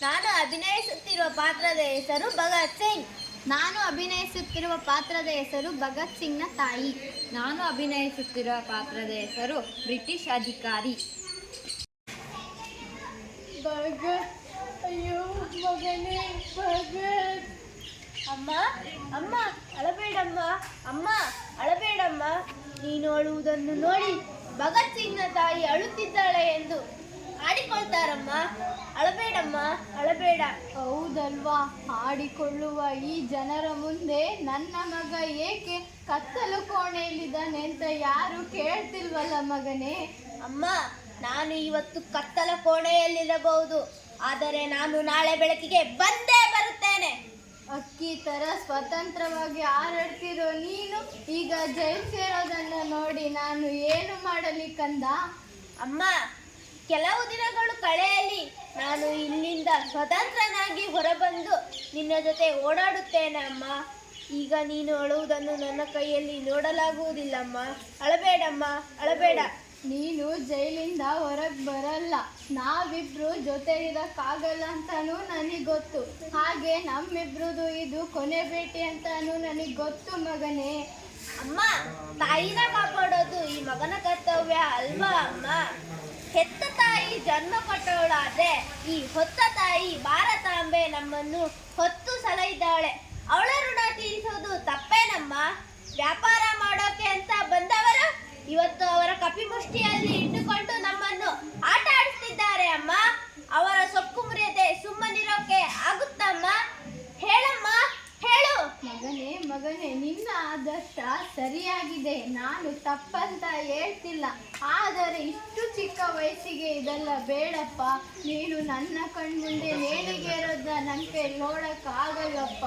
ನಾನು ಅಭಿನಯಿಸುತ್ತಿರುವ ಪಾತ್ರದ ಹೆಸರು ಭಗತ್ ಸಿಂಗ್. ನಾನು ಅಭಿನಯಿಸುತ್ತಿರುವ ಪಾತ್ರದ ಹೆಸರು ಭಗತ್ ಸಿಂಗ್ನ ತಾಯಿ. ನಾನು ಅಭಿನಯಿಸುತ್ತಿರುವ ಪಾತ್ರದ ಹೆಸರು ಬ್ರಿಟಿಷ್ ಅಧಿಕಾರಿ. ಭಗತ್, ಅಯ್ಯೋ ಮಗನೇ ಭಗತ್. ಅಮ್ಮ ಅಮ್ಮ ಅಳಬೇಡಮ್ಮ, ಅಮ್ಮ ಅಳಬೇಡಮ್ಮ. ನೀನು ಅಳುವುದನ್ನು ನೋಡಿ ಭಗತ್ ಸಿಂಗ್ನ ತಾಯಿ ಅಳುತ್ತಿದ್ದಾಳೆ ಎಂದು ಆಡಿಕೊಳ್ತಾರಮ್ಮ. ಅಳಬೇಡಮ್ಮ, ಅಳಬೇಡ. ಹೌದಲ್ವಾ? ಆಡಿಕೊಳ್ಳುವ ಈ ಜನರ ಮುಂದೆ ನನ್ನ ಮಗ ಏಕೆ ಕತ್ತಲು ಕೋಣೆಯಲ್ಲಿದ್ದಾನೆ ಅಂತ ಯಾರು ಕೇಳ್ತಿಲ್ವಲ್ಲ ಮಗನೇ. ಅಮ್ಮ, ನಾನು ಇವತ್ತು ಕತ್ತಲ ಕೋಣೆಯಲ್ಲಿರಬಹುದು, ಆದರೆ ನಾನು ನಾಳೆ ಬೆಳಕಿಗೆ ಬಂದೇ ಬರುತ್ತೇನೆ. ಅಕ್ಕಿ ತರ ಸ್ವತಂತ್ರವಾಗಿ ಹಾರಾಡ್ತಿರೋ ನೀನು ಈಗ ಜೈಲು ಸೇರೋದನ್ನ ನೋಡಿ ನಾನು ಏನು ಮಾಡಲಿ ಕಂದ? ಅಮ್ಮ, ಕೆಲವು ದಿನಗಳು ಕಳೆಯಲಿ, ನಾನು ಇಲ್ಲಿಂದ ಸ್ವತಂತ್ರನಾಗಿ ಹೊರಬಂದು ನಿನ್ನ ಜೊತೆ ಓಡಾಡುತ್ತೇನೆ ಅಮ್ಮ. ಈಗ ನೀನು ಅಳುವುದನ್ನು ನನ್ನ ಕೈಯಲ್ಲಿ ನೋಡಲಾಗುವುದಿಲ್ಲಮ್ಮ. ಅಳಬೇಡಮ್ಮ, ಅಳಬೇಡ. ನೀನು ಜೈಲಿಂದ ಹೊರಗೆ ಬರಲ್ಲ, ನಾವಿಬ್ರು ಜೊತೆ ಇರೋಕ್ಕಾಗಲ್ಲ ಅಂತಾನೂ ನನಗೆ ಗೊತ್ತು. ಹಾಗೆ ನಮ್ಮಿಬ್ರದು ಇದು ಕೊನೆ ಭೇಟಿ ಅಂತಾನೂ ನನಗೆ ಗೊತ್ತು ಮಗನೇ. ಅಮ್ಮ, ತಾಯಿನ ಕಾಪಾಡೋದು ಈ ಮಗನ ಕರ್ತವ್ಯ ಅಲ್ವಾ ಅಮ್ಮ? ಹೆತ್ತ ತಾಯಿ ಜನ್ಮ ಕೊಟ್ಟವಳಾದ್ರೆ ಈ ಹೊತ್ತ ತಾಯಿ ಭಾರತಾಂಬೆ ನಮ್ಮನ್ನು ಹೊತ್ತು ಸಲಹಿದ್ದಾಳೆ. ಅವಳ ಋಣ ತೀರಿಸೋದು ತಪ್ಪೇನಮ್ಮ? ವ್ಯಾಪಾರ ಮಾಡೋಕೆ ಅಂತ ಬಂದವರು ಇವತ್ತು ಅವರ ಕಪಿಮುಷ್ಟಿಯಲ್ಲಿ ಇಟ್ಟುಕೊಂಡು ನಮ್ಮನ್ನು ಆಟ ಆಡಿಸ್ತಿದ್ದಾರೆ ಅಮ್ಮ. ಅವರ ಸೊಕ್ಕು ಮುರಿಯದೆ ಸುಮ್ಮನಿರೋಕೆ ಆಗುತ್ತಮ್ಮ? ಹೇಳಮ್ಮ, ಹೇಳು. ಮಗನೇ ನಿನ್ನ ಆದರ್ಶ ಸರಿಯಾಗಿದೆ, ನಾನು ತಪ್ಪಂತ ಹೇಳ್ತಿಲ್ಲ. ಆದರೆ ಇಷ್ಟು ಚಿಕ್ಕ ವಯಸ್ಸಿಗೆ ಇದೆಲ್ಲ ಬೇಡಪ್ಪ. ನೀನು ನನ್ನ ಕಣ್ಮುಂದೆ ನೇಣಿಗೇರೋದ ನನಗೆ ನೋಡಕ್ಕಾಗಲ್ಲಪ್ಪ,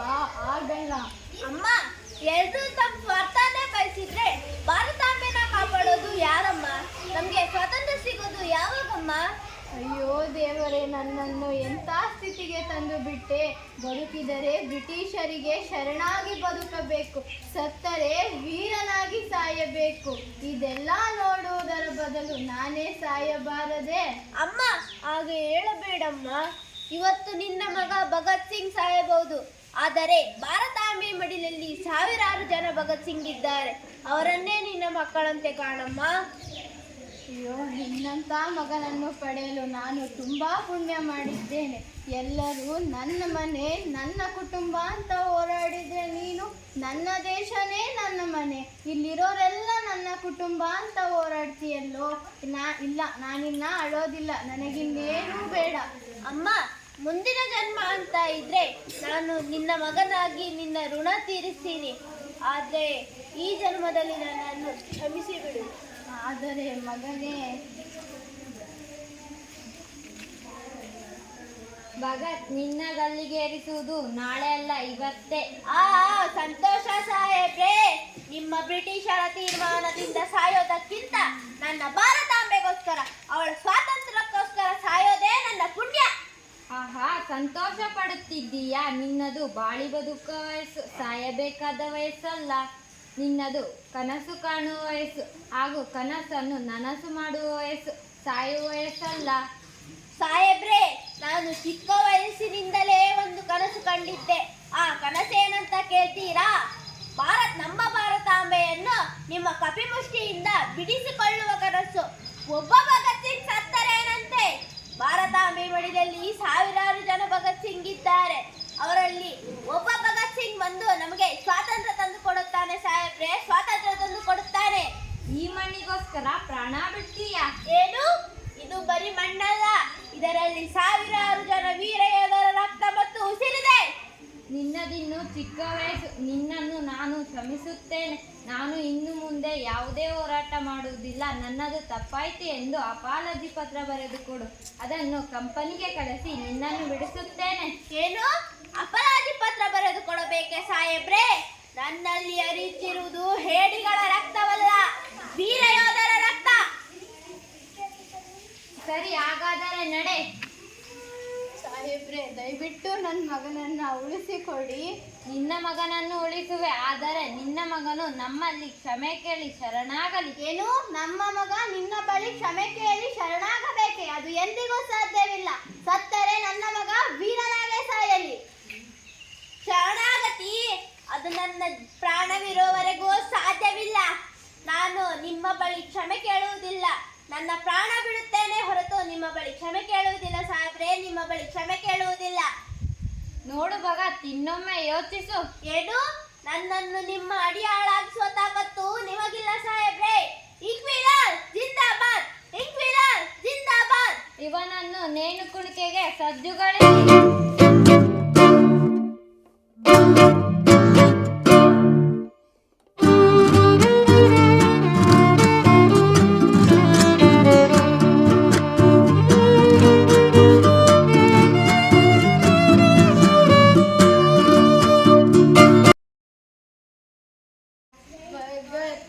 ಆಗಲ್ಲ. ಅಮ್ಮ, ಎಲ್ರೂ ತಮ್ಮ ಸ್ವಾರ್ಥನೇ ಬಯಸಿದ್ರೆ ಭಾರತಾಂಬೆನ ಕಾಪಾಡೋದು ಯಾರಮ್ಮ? ನಮ್ಗೆ ಸ್ವಾತಂತ್ರ್ಯ ಸಿಗೋದು ಯಾವಾಗಮ್ಮ? ಅಯ್ಯೋ ದೇವರೇ, ನನ್ನನ್ನು ಎಂಥ ಸ್ಥಿತಿಗೆ ತಂದು ಬಿಟ್ಟೆ. ಬದುಕಿದರೆ ಬ್ರಿಟಿಷರಿಗೆ ಶರಣಾಗಿ ಬದುಕಬೇಕು, ಸತ್ತರೆ ವೀರನಾಗಿ ಸಾಯಬೇಕು. ಇದೆಲ್ಲ ನೋಡುವುದರ ಬದಲು ನಾನೇ ಸಾಯಬಾರದೆ? ಅಮ್ಮ, ಹಾಗೆ ಹೇಳಬೇಡಮ್ಮ. ಇವತ್ತು ನಿನ್ನ ಮಗ ಭಗತ್ ಸಿಂಗ್ ಸಾಯಬಹುದು, ಆದರೆ ಭಾರತಾಂಬೆ ಮಡಿಲಲ್ಲಿ ಸಾವಿರಾರು ಜನ ಭಗತ್ ಸಿಂಗ್ ಇದ್ದಾರೆ. ಅವರನ್ನೇ ನಿನ್ನ ಮಕ್ಕಳಂತೆ ಕಾಣಮ್ಮ. ಅಯ್ಯೋ, ನಿನ್ನಂಥ ಮಗನನ್ನು ಪಡೆಯಲು ನಾನು ತುಂಬ ಪುಣ್ಯ ಮಾಡಿದ್ದೇನೆ. ಎಲ್ಲರೂ ನನ್ನ ಮನೆ, ನನ್ನ ಕುಟುಂಬ ಅಂತ ಹೋರಾಡಿದ್ರೆ ನೀನು ನನ್ನ ದೇಶನೇ ನನ್ನ ಮನೆ, ಇಲ್ಲಿರೋರೆಲ್ಲ ನನ್ನ ಕುಟುಂಬ ಅಂತ ಹೋರಾಡ್ತೀಯಲ್ಲೋ. ಇಲ್ಲ, ನಾನಿನ್ನ ಅಳೋದಿಲ್ಲ, ನನಗಿನ್ನೇನೂ ಬೇಡ. ಅಮ್ಮ, ಮುಂದಿನ ಜನ್ಮ ಅಂತ ಇದ್ರೆ ನಾನು ನಿನ್ನ ಮಗನಾಗಿ ನಿನ್ನ ಋಣ ತೀರಿಸ್ತೀನಿ. ಆದರೆ ಈ ಜನ್ಮದಲ್ಲಿ ನನ್ನನ್ನು ಕ್ಷಮಿಸಿ ಬಿಡು. ಆದರೆ ಮಗನೇ, ಭಗತ್, ನಿನ್ನ ಗಲ್ಲಿಗೇರಿಸುವುದು ನಾಳೆ ಅಲ್ಲ, ಇವತ್ತೇ. ಸಂತೋಷ ಸಾಹೇಬ್ರೆ. ನಿಮ್ಮ ಬ್ರಿಟಿಷರ ತೀರ್ಮಾನದಿಂದ ಸಾಯೋದಕ್ಕಿಂತ ನನ್ನ ಭಾರತಾಂಬೆಗೋಸ್ಕರ, ಅವಳ ಸ್ವಾತಂತ್ರ್ಯಕ್ಕೋಸ್ಕರ ಸಾಯೋದೇ ನನ್ನ ಪುಣ್ಯ. ಆಹಾ, ಸಂತೋಷ ಪಡುತ್ತಿದ್ದೀಯಾ? ನಿನ್ನದು ಬಾಳಿ ಬದುಕುವ ವಯಸ್ಸು, ಸಾಯಬೇಕಾದ ವಯಸ್ಸಲ್ಲ. ನಿನ್ನದು ಕನಸು ಕಾಣುವ ವಯಸ್ಸು, ಹಾಗೂ ಕನಸನ್ನು ನನಸು ಮಾಡುವ ವಯಸ್ಸು, ಸಾಯುವ ವಯಸ್ಸಲ್ಲ. ಸಾಹೇಬ್ರೆ, ನಾನು ಚಿಕ್ಕ ವಯಸ್ಸಿನಿಂದಲೇ ಒಂದು ಕನಸು ಕಂಡಿದ್ದೆ. ಆ ಕನಸೇನಂತ ಕೇಳ್ತೀರಾ? ನಮ್ಮ ಭಾರತಾಂಬೆಯನ್ನು ನಿಮ್ಮ ಕಪಿಮುಷ್ಟಿಯಿಂದ ಬಿಡಿಸಿಕೊಳ್ಳುವ ಕನಸು. ಒಬ್ಬ ಭಗತ್ ಸಿಂಗ್ ಸತ್ತರೇನಂತೆ? ಭಾರತಾಂಬೆ ಮಡಿಲಲ್ಲಿ ಸಾವಿರಾರು ಜನ ಭಗತ್ ಸಿಂಗ್ ಇದ್ದಾರೆ. ಅವರಲ್ಲಿ ಒಬ್ಬ ಭಗತ್ ಸಿಂಗ್ ಬಂದು ನಮಗೆ ಸ್ವಾತಂತ್ರ್ಯ ತಂದು ಕೊಡುತ್ತಾನೆ ಸಾಹೇಬ್ರೆ, ಸ್ವಾತಂತ್ರ್ಯ ತಂದು ಕೊಡುತ್ತಾನೆ. ಈ ಮಣ್ಣಿಗೋಸ್ಕರ ಪ್ರಾಣ ಬಿಡ್ತೀಯಾ? ಏನು? ಇದು ಬರೀ ಮಣ್ಣಲ್ಲ, ಇದರಲ್ಲಿ ಸಾವಿರಾರು ಜನ ವೀರ ಯೋಧರ ರಕ್ತ ಮತ್ತು ಉಸಿರಿದೆ. ನಿನ್ನದಿನ್ನು ಚಿಕ್ಕ ವಯಸ್ಸು, ನಿನ್ನನ್ನು ನಾನು ಕ್ಷಮಿಸುತ್ತೇನೆ. ನಾನು ಇನ್ನು ಮುಂದೆ ಯಾವುದೇ ಹೋರಾಟ ಮಾಡುವುದಿಲ್ಲ. ನನ್ನದು ತಪ್ಪಾಯಿತು ಎಂದು ಅಪಾಲಜಿ ಪತ್ರ ಬರೆದುಕೊಡು, ಅದನ್ನು ಕಂಪನಿಗೆ ಕಳಿಸಿ ನಿನ್ನನ್ನು ಬಿಡಿಸುತ್ತೇನೆ. ಏನು? ಅಪರಾಧಿ ಪತ್ರ ಬರೆದು ಕೊಡಬೇಕೆ ಸಾಹೇಬ್ರೆ? ನನ್ನಲ್ಲಿ ಹರಿಯುತ್ತಿರುವುದು ಹೇಡಿಗಳ ರಕ್ತವಲ್ಲ, ವೀರ ಯೋಧರ ರಕ್ತ. ಸರಿ, ಹಾಗಾದರೆ ನಡೆ. ಸಾಹೇಬ್ರೆ, ದಯವಿಟ್ಟು ನನ್ನ ಮಗನನ್ನ ಉಳಿಸಿಕೊಡಿ. ನಿನ್ನ ಮಗನನ್ನು ಉಳಿಸುವೆ, ಆದರೆ ನಿನ್ನ ಮಗನು ನಮ್ಮಲ್ಲಿ ಕ್ಷಮೆ ಕೇಳಿ ಶರಣಾಗಲಿ. ಏನು? ನಮ್ಮ ಮಗ ನಿನ್ನ ಬಳಿ ಕ್ಷಮೆ ಕೇಳಿ ಶರಣಾಗಬೇಕೆ? ಅದು ಎಂದಿಗೂ ಸಾಧ್ಯವಿಲ್ಲ. ಸತ್ತರೆ ನನ್ನ ಮಗ ಅದು ನನ್ನ ಪ್ರಾಣವಿರುವವರೆಗೂ ಸಾಧ್ಯವಿಲ್ಲ. ನಾನು ನಿಮ್ಮ ಬಳಿ ಕ್ಷಮೆ ಕೇಳುವುದಿಲ್ಲ. ನನ್ನ ಪ್ರಾಣ ಬಿಡುತ್ತೇನೆ ಹೊರತು ನಿಮ್ಮ ಬಳಿ ಕ್ಷಮೆ ಕೇಳುವುದಿಲ್ಲ ಸಾಹೇಬ್ರೆ, ನಿಮ್ಮ ಬಳಿ ಕ್ಷಮೆ ಕೇಳುವುದಿಲ್ಲ. ನೋಡು ಭಗತ್, ಇನ್ನೊಮ್ಮೆ ಯೋಚಿಸು. ಏನು? ನನ್ನನ್ನು ನಿಮ್ಮ ಅಡಿಯಾಳಾಗಿಸುವ ತಾಕತ್ತು ನಿಮಗಿಲ್ಲ ಸಾಹೇಬ್ರೆ. ಇಕ್ವಿಲಾಲ್ ಜಿಂದಾಬಾದ್, ಇಕ್ವಿಲಾಲ್ ಜಿಂದಾಬಾದ್. ಇವನನ್ನು ನೇಣು ಕುಣಿಕೆಗೆ ಸಜ್ಜುಗೊಳಿಸಿ. ಭಗತ್,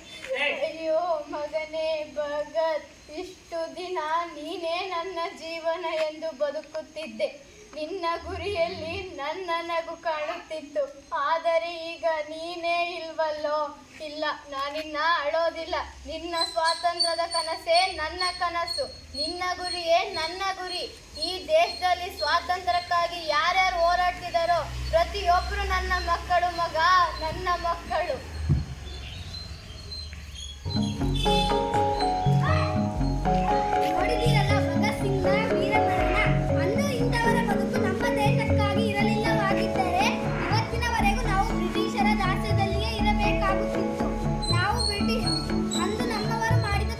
ಅಯ್ಯೋ ಮಗನೇ ಭಗತ್, ಇಷ್ಟು ದಿನ ನೀನೇ ನನ್ನ ಜೀವನ ಎಂದು ಬದುಕುತ್ತಿದ್ದೆ. ನಿನ್ನ ಗುರಿಯಲ್ಲಿ ನನ್ನ ನಗು ಕಾಣುತ್ತಿತ್ತು. ಆದರೆ ಈಗ ನೀನೇ ಇಲ್ವಲ್ಲೋ. ಇಲ್ಲ, ನಾನಿನ್ನ ಅಳೋದಿಲ್ಲ. ನಿನ್ನ ಸ್ವಾತಂತ್ರ್ಯದ ಕನಸೇ ನನ್ನ ಕನಸು, ನಿನ್ನ ಗುರಿಯೇ ನನ್ನ ಗುರಿ. ಈ ದೇಶದಲ್ಲಿ ಸ್ವಾತಂತ್ರ್ಯಕ್ಕಾಗಿ ಯಾರ್ಯಾರು ಹೋರಾಡ್ತಿದ್ದಾರೋ ಪ್ರತಿಯೊಬ್ಬರು ನನ್ನ ಮಕ್ಕಳು ಮಗ, ನನ್ನ ಮಕ್ಕಳು. ನೋಡಿದೀರಲ್ಲ ಭಗತ್ ಸಿಂಗ್ನ ವೀರಮರಣ. ಅಂದು ಇಂಥವರ ಬದುಕು ನಮ್ಮ ದೇಶಕ್ಕಾಗಿ ಇರಲಿಲ್ಲವಾಗಿದ್ದರೆ ಇವತ್ತಿನವರೆಗೂ ನಾವು ಬ್ರಿಟಿಷರ ದಾಸ್ಯದಲ್ಲಿಯೇ ಇರಬೇಕಾಗುತ್ತಿತ್ತು. ನಾವು ಅಂದು ನಮ್ಮವರು ಮಾಡಿದ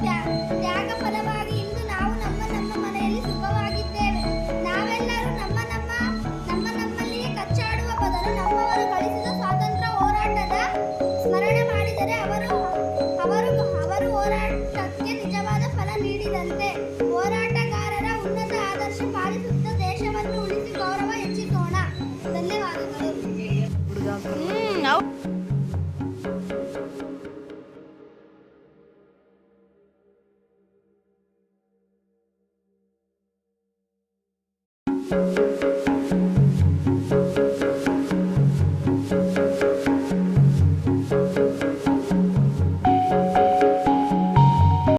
ತ್ಯಾಗ ಫಲವಾಗಿ ಇಂದು ನಾವು ನಮ್ಮ ಮನೆಯಲ್ಲಿ ಸುಖವಾಗಿದ್ದೇವೆ. ನಾವೆಲ್ಲರೂ ನಮ್ಮಲ್ಲಿಯೇ ಕಚ್ಚಾಡುವ ಬದಲು ನಮ್ಮವರು ಗಳಿಸಿದ ಸ್ವಾತಂತ್ರ್ಯ ಹೋರಾಟದ ಸ್ಮರಣೆ ಮಾಡಿದರೆ ಅವರು ಹೋರಾಟಕ್ಕೆ ನಿಜವಾದ ಫಲ ನೀಡಿದಂತೆ. ಹೋರಾಟಗಾರರ ಉನ್ನತ ಆದರ್ಶ ಪಾಲಿಸುತ್ತಾ ದೇಶವನ್ನು ಉಳಿಸಿ ಗೌರವ ಹೆಚ್ಚಿಸೋಣ. ಧನ್ಯವಾದಗಳು. Thank you.